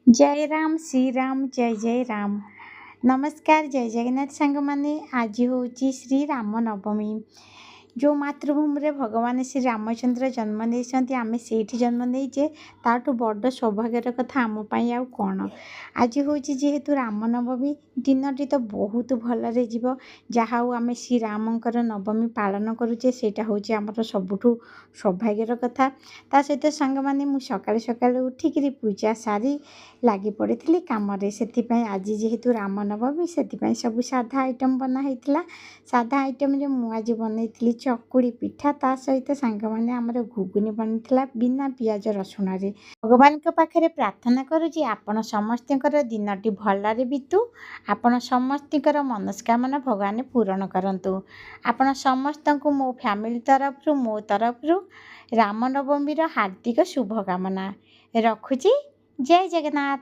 जय राम श्री राम जय जय राम। नमस्कार जय जगन्नाथ सांग माने आज हूँ श्री राम नवमी। जो मातृभूमि रे भगवान श्री रामचंद्र जन्म नहीं आम से जन्म नहीं ताठू बड़ सौभाग्यर कथा आम आ कौन। आज हूँ जेहेतु राम नवमी दिनटी तो बहुत भलरे जीव जहाँ आम श्री रामकर नवमी पालन करुचे सेटा हूँ आम सबुठू सौभाग्यर कथा। ता सहित सांग मैंने मुझे सकाल सकाल उठिक पूजा सारी लगी पड़ी कम से आज जेहेतु राम नवमी से सब साधा आइटम बनाई साधा आइटम जो मुझे बनई चकुड़ी पिठा ता सहित सांग मैंने आमर घुगुनी बनता बिना पियाज रसुण। भगवान के पाखे प्रार्थना करुँच आपण समस्त दिनटी भलरे बीतू आपण समस्त मनस्कामना भगवान पूरण करंतु। आपण समस्त को मो फैमिली तरफ मो तरफ राम नवमी हार्दिक शुभकामना रखुची। जय जगन्नाथ।